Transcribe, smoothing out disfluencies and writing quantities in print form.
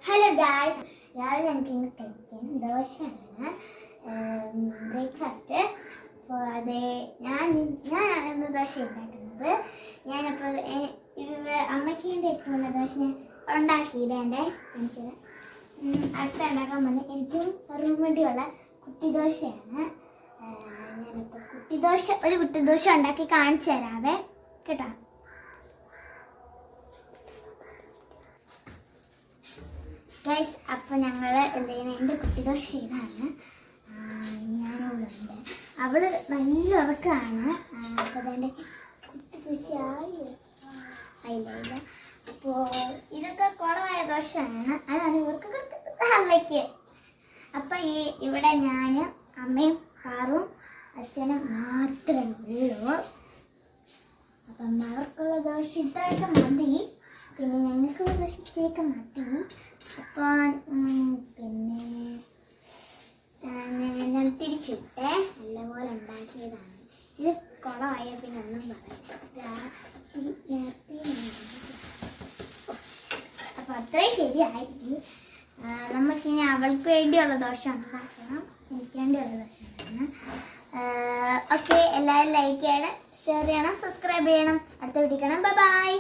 Hello guys, രാവിലെ എനിക്ക് ഇന്ന് കഴിക്കാൻ ദോശയാണ് ബ്രേക്ക്ഫാസ്റ്റ്. അപ്പോൾ അതെ ഞാനാണ് ഇന്ന് ദോശ ഉണ്ടാക്കുന്നത്. ഞാനപ്പോൾ അമ്മയ്ക്ക് വേണ്ടി ഇരിക്കുന്ന ദോശ ഞാൻ ഉണ്ടാക്കിയിടേണ്ടേ കാണിച്ചത്. അടുത്ത ഉണ്ടാക്കാൻ വന്ന് എനിക്കും റൂം വേണ്ടിയുള്ള കുട്ടി ദോശയാണ്. ഞാനിപ്പോൾ ഒരു കുട്ടി ദോശ ഉണ്ടാക്കി കാണിച്ചു തരാവേ കേട്ടോ. ഗൈസ്, അപ്പോൾ ഞങ്ങൾ എന്ത് ചെയ്യുന്നത്, എൻ്റെ കുട്ടി ദോശ ഇതാണ്. ഞാനോളുണ്ട്, അവൾ നല്ല ഉറക്കമാണ്. അപ്പോൾ അതെൻ്റെ കുട്ടി ദോശ ആയില്ല. അപ്പോൾ ഇതൊക്കെ കുളമായ ദോശയാണ്, അതാണ് ഇവർക്ക് കൊടുക്കുന്നത് അമ്മയ്ക്ക്. അപ്പോൾ ഇവിടെ ഞാനും അമ്മയും പാറും അച്ഛനും മാത്രമേ ഉള്ളൂ. അപ്പം അവർക്കുള്ള ദോശ ഇത്രയൊക്കെ മതി, പിന്നെ ഞങ്ങൾക്കുള്ള ദോശ ഇത്രയൊക്കെ മതി. അപ്പോൾ പിന്നെ ഞാൻ തിരിച്ചിട്ടേ നല്ലപോലെ ഉണ്ടാക്കിയതാണ്. ഇത് കുളമായ പിന്നെ ഒന്നും പറയാം. അപ്പോൾ അത്രയും ശരിയായിട്ട് നമുക്കിനി അവൾക്ക് വേണ്ടിയുള്ള ദോശ ഉണ്ടാക്കണം, എനിക്ക് വേണ്ടിയുള്ള ദോശ ഉണ്ടാക്കണം. ഓക്കെ, എല്ലാവരും ലൈക്ക് ചെയ്യണം, ഷെയർ ചെയ്യണം, സബ്സ്ക്രൈബ് ചെയ്യണം. അടുത്ത വീഡിയോ കാണാം. Bye bye.